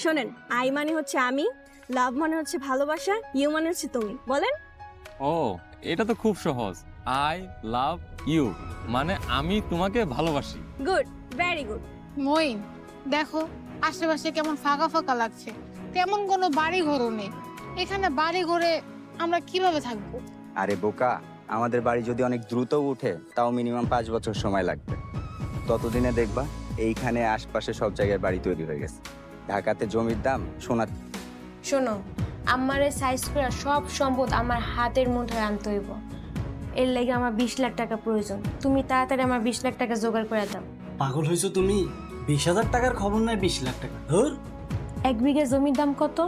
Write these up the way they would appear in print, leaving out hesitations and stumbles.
শোনেন, আই মানে হচ্ছে আমি, লাভ মানে হচ্ছে ভালোবাসা, ইউ মানে হচ্ছে তুমি। বলেন। ও, এটা তো খুব সহজ। আই লাভ ইউ মানে আমি তোমাকে ভালোবাসি। Good, very good. মইন, দেখো আশেপাশে কেমন ফাঁকা ফাঁকা লাগছে, তেমন কোনো বাড়ি ঘরও নেই। এখানে বাড়ি ঘরে আমরা কিভাবে থাকবো? আরে বোকা, আমাদের বাড়ি যদি অনেক দ্রুত উঠে তাও মিনিমাম 5 বছর সময় লাগবে। ততদিনে দেখবা এইখানে আশপাশে সব জায়গায় বাড়ি তৈরি হয়ে গেছে। ঢাকাতে জমির দাম সোনা। শোনো, আমারে সাইজ করে সব সম্পদ আমার হাতের মুঠোয় আনতে হইব। এর লাগে আমার 20 লাখ টাকা প্রয়োজন। তুমি তাড়াতাড়ি আমার 20 লাখ টাকা জোগাড় করে দাও। পাগল হয়েছো তুমি? 20,000 টাকার খবর নাই, 20 লাখ টাকা ধর। 1 বিঘা জমির দাম কত?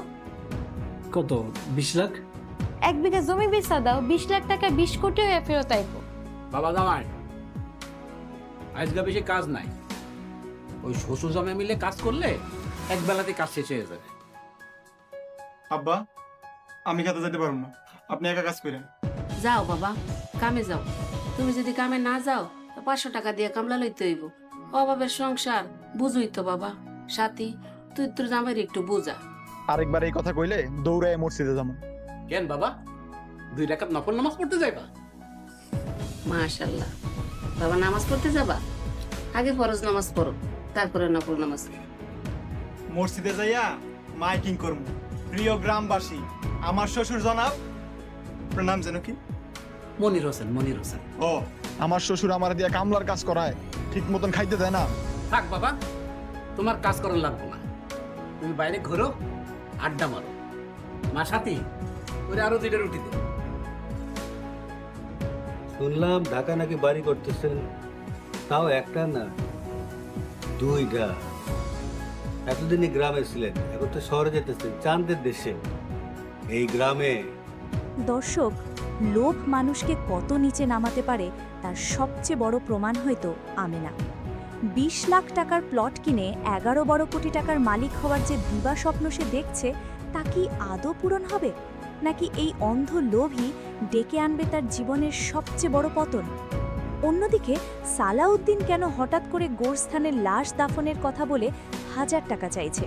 কত? 20 লাখ? 1 বিঘা জমি বেচা দাও, 20 লাখ টাকা 20 কোটি হয়ে ফেরত আইব। বাবা জামাই, আজকে বেশি কাজ নাই। ওই শ্বশুর জামাই মিলে কাজ করলে এক বেলাতে কাজ শেষ হয়ে যাবে। আব্বা, আমি খেতে যেতে পারবো না, আপনি একা কাজ করেন। যাও বাবা, কামে যাও। তুমি যদি কামে না যাও তো 500 টাকা দিয়ে কামলা লইতে হইব। অভাবের সংসার বুঝুই তো বাবা। সাথী, তুই তোর জামাইয়ের একটু বুঝা। আরেকবার এই কথা কইলে দৌড়ায় মসজিদে যাবো। কেন বাবা, 2 রাকাত নফল নামাজ পড়তে যাইবা? মাশাআল্লাহ। বাবা, নামাজ পড়তে যাবা? আগে ফরজ নামাজ পড়ো, তারপরে নফল নামাজ। মসজিদে যাইয়া মাইকিং করবো, প্রিয় গ্রামবাসী, আমার শ্বশুর জনাব, প্রণাম যেন কি মনির হোসেন, মনির হোসেন। ও, আমার শ্বশুর আমার দিয়ে কামলার কাজ করায়, ঠিক মতন খাইতে দেয় না। থাক বাবা, তোমার কাজ করার লাগবে না। তুমি বাইরে ঘোরো, আড্ডা মারো। মা সাথী, ওরে আরো 2টা রুটি দে। শুনলাম ঢাকা নাকি বাড়ি করতেছেন, তাও একটা না 2টা। এতদিনই গ্রামে ছিলেন, এখন তো শহরে যেতেছেন, চাঁদের দেশে। এই গ্রামে দর্শক, লোভ মানুষকে কত নিচে নামাতে পারে তার সবচেয়ে বড় প্রমাণ হয়তো আমেনা। 20 লাখ টাকার প্লট কিনে 11 কোটি টাকার মালিক হওয়ার যে দিবা স্বপ্ন সে দেখছে, তা কি আদৌ পূরণ হবে, নাকি এই অন্ধ লোভই ডেকে আনবে তার জীবনের সবচেয়ে বড় পতন? অন্যদিকে সালাউদ্দিন কেন হঠাৎ করে গোরস্থানের লাশ দাফনের কথা বলে 1000 টাকা চাইছে?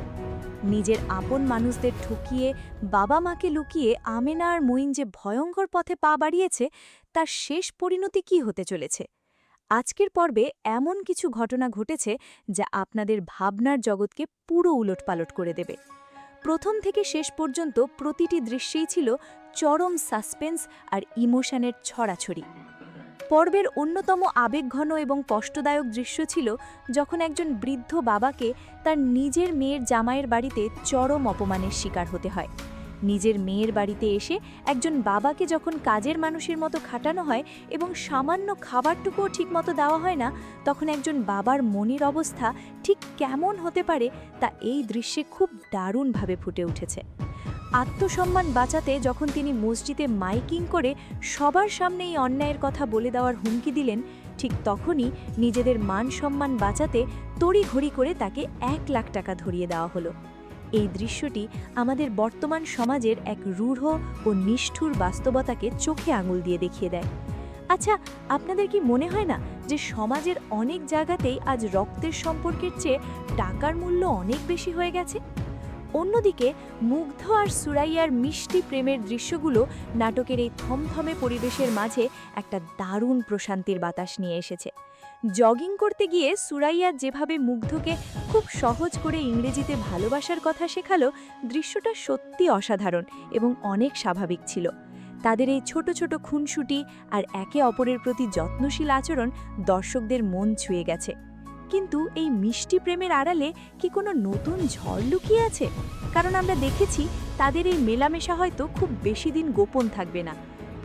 নিজের আপন মানুষদের ঠকিয়ে বাবা মাকে লুকিয়ে আমেনা আর মঈন যে ভয়ঙ্কর পথে পা বাড়িয়েছে, তার শেষ পরিণতি কি হতে চলেছে? আজকের পর্বে এমন কিছু ঘটনা ঘটেছে যা আপনাদের ভাবনার জগৎকে পুরো উলটপালট করে দেবে। প্রথম থেকে শেষ পর্যন্ত প্রতিটি দৃশ্যেই ছিল চরম সাসপেন্স আর ইমোশনের ছড়াছড়ি। পর্বের অন্যতম আবেগঘন এবং কষ্টদায়ক দৃশ্য ছিল যখন একজন বৃদ্ধ বাবাকে তার নিজের মেয়ের জামাইয়ের বাড়িতে চরম অপমানের শিকার হতে হয়। নিজের মেয়ের বাড়িতে এসে একজন বাবাকে যখন কাজের মানুষের মতো খাটানো হয় এবং সামান্য খাবারটুকুও ঠিকমতো দেওয়া হয় না, তখন একজন বাবার মনের অবস্থা ঠিক কেমন হতে পারে তা এই দৃশ্যে খুব দারুণভাবে ফুটে উঠেছে। আত্মসম্মান বাঁচাতে যখন তিনি মসজিদে মাইকিং করে সবার সামনে এই অন্যায়ের কথা বলে দেওয়ার হুমকি দিলেন, ঠিক তখনই নিজেদের মান সম্মান বাঁচাতে তড়িঘড়ি করে তাকে 1 লাখ টাকা ধরিয়ে দেওয়া হলো। এই দৃশ্যটি আমাদের বর্তমান সমাজের এক রূঢ় ও নিষ্ঠুর বাস্তবতাকে চোখে আঙুল দিয়ে দেখিয়ে দেয়। আচ্ছা, আপনাদের কি মনে হয় না যে সমাজের অনেক জায়গাতেই আজ রক্তের সম্পর্কের চেয়ে টাকার মূল্য অনেক বেশি হয়ে গেছে? অন্যদিকে মুগ্ধ আর সুরাইয়ার মিষ্টি প্রেমের দৃশ্যগুলো নাটকের এই থমথমে পরিবেশের মাঝে একটা দারুণ প্রশান্তির বাতাস নিয়ে এসেছে। জগিং করতে গিয়ে সুরাইয়া যেভাবে মুগ্ধকে খুব সহজ করে ইংরেজিতে ভালোবাসার কথা শেখালো, দৃশ্যটা সত্যি অসাধারণ এবং অনেক স্বাভাবিক ছিল। তাদের এই ছোট ছোট খুনসুটি আর একে অপরের প্রতি যত্নশীল আচরণ দর্শকদের মন ছুঁয়ে গেছে। কিন্তু এই মিষ্টি প্রেমের আড়ালে কি কোনো নতুন ঝড় লুকিয়ে আছে? কারণ আমরা দেখেছি তাদের এই মেলামেশা হয়তো খুব বেশি দিন গোপন থাকবে না।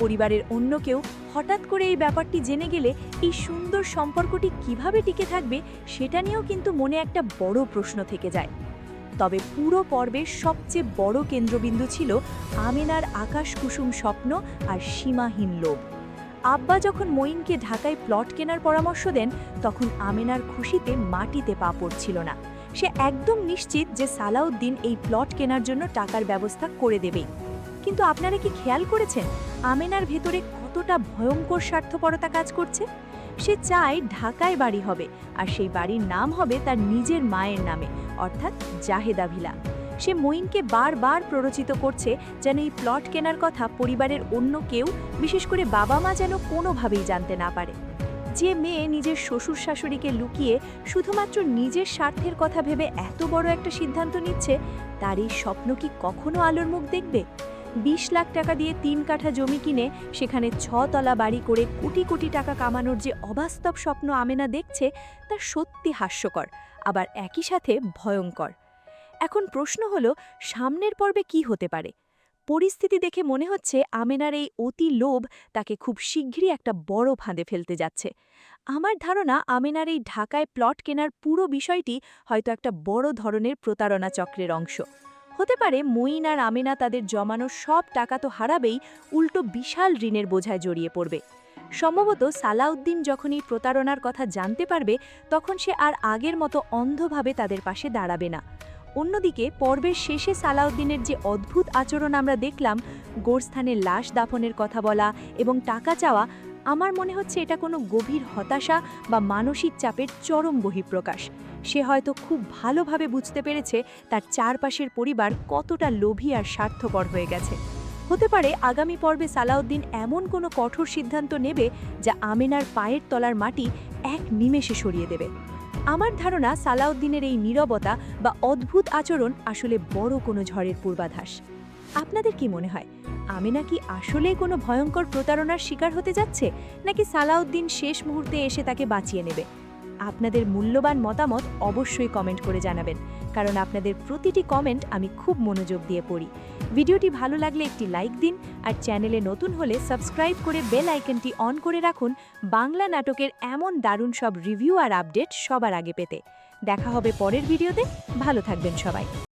পরিবারের অন্য কেউ হঠাৎ করে এই ব্যাপারটি জেনে গেলে এই সুন্দর সম্পর্কটি কিভাবে টিকে থাকবে সেটা নিয়েও কিন্তু মনে একটা বড় প্রশ্ন থেকে যায়। তবে পুরো পর্বের সবচেয়ে বড় কেন্দ্রবিন্দু ছিল আমেনার আকাশ কুসুম স্বপ্ন আর সীমাহীন লোভ। আব্বা যখন মঈনকে ঢাকায় প্লট কেনার পরামর্শ দেন, তখন আমেনার খুশিতে মাটিতে পা পড়ছিল না। সে একদম নিশ্চিত যে সালাউদ্দিন এই প্লট কেনার জন্য টাকার ব্যবস্থা করে দেবেই। কিন্তু আপনারা কি খেয়াল করেছেন আমেনার ভেতরে কতটা ভয়ঙ্কর স্বার্থপরতা কাজ করছে? সে চায় ঢাকায় বাড়ি হবে, আর সেই বাড়ির নাম হবে তার নিজের মায়ের নামে, অর্থাৎ জাহেদা ভিলা। সে মঈনকে বারবার প্ররোচিত করছে যেন এই প্লট কেনার কথা পরিবারের অন্য কেউ, বিশেষ করে বাবা মা যেন কোনোভাবেই জানতে না পারে। যে মেয়ে নিজের শ্বশুর শাশুড়িকে লুকিয়ে শুধুমাত্র নিজের স্বার্থের কথা ভেবে এত বড় একটা সিদ্ধান্ত নিচ্ছে, তার এই স্বপ্ন কি কখনো আলোর মুখ দেখবে? 20 লাখ টাকা দিয়ে 3 কাঠা জমি কিনে সেখানে 6 তলা বাড়ি করে কোটি কোটি টাকা কামানোর যে অবাস্তব স্বপ্ন আমেনা দেখছে, তা সত্যি হাস্যকর, আবার একই সাথে ভয়ঙ্কর। এখন প্রশ্ন হলো, সামনের পর্বে কি হতে পারে? পরিস্থিতি দেখে মনে হচ্ছে আমেনার এই অতি লোভ তাকে খুব শীঘ্রই একটা বড় ফাঁদে ফেলতে যাচ্ছে। আমার ধারণা আমেনার এই ঢাকায় প্লট কেনার পুরো বিষয়টি হয়তো একটা বড় ধরনের প্রতারণা চক্রের অংশ। হতে পারে মঈন আর আমেনা তাদের জমানো সব টাকা তো হারাবেই, উল্টো বিশাল ঋণের বোঝায় জড়িয়ে পড়বে। সম্ভবত সালাউদ্দিন যখন এই প্রতারণার কথা জানতে পারবে, তখন সে আর আগের মতো অন্ধভাবে তাদের পাশে দাঁড়াবে না। অন্যদিকে পর্বের শেষে সালাউদ্দিনের যে অদ্ভুত আচরণ আমরা দেখলাম, গোরস্থানে লাশ দাফনের কথা বলা এবং টাকা চাওয়া, আমার মনে হচ্ছে এটা কোনো গভীর হতাশা বা মানসিক চাপের চরম বহিঃপ্রকাশ। সে হয়তো খুব ভালোভাবে বুঝতে পেরেছে তার চারপাশের পরিবার কতটা লোভী আর স্বার্থপর হয়ে গেছে। হতে পারে আগামী পর্বে সালাউদ্দিন এমন কোনো কঠোর সিদ্ধান্ত নেবে যা আমেনার পায়ের তলার মাটি এক নিমেষে সরিয়ে দেবে। আমার ধারণা সালাউদ্দিনের এই নীরবতা বা অদ্ভুত আচরণ আসলে বড় কোনো ঝড়ের পূর্বাভাস। আপনাদের কি মনে হয়, আমেনা কি আসলেই কোনো ভয়ঙ্কর প্রতারণার শিকার হতে যাচ্ছে, নাকি সালাউদ্দিন শেষ মুহূর্তে এসে তাকে বাঁচিয়ে নেবে? আপনাদের মূল্যবান মতামত অবশ্যই কমেন্ট করে জানাবেন, কারণ আপনাদের প্রতিটি কমেন্ট আমি খুব মনোযোগ দিয়ে পড়ি। ভিডিওটি ভালো লাগলে একটি লাইক দিন, আর চ্যানেলে নতুন হলে সাবস্ক্রাইব করে বেল আইকনটি অন করে রাখুন বাংলা নাটকের এমন দারুণ সব রিভিউ আর আপডেট সবার আগে পেতে। দেখা হবে পরের ভিডিওতে। ভালো থাকবেন সবাই।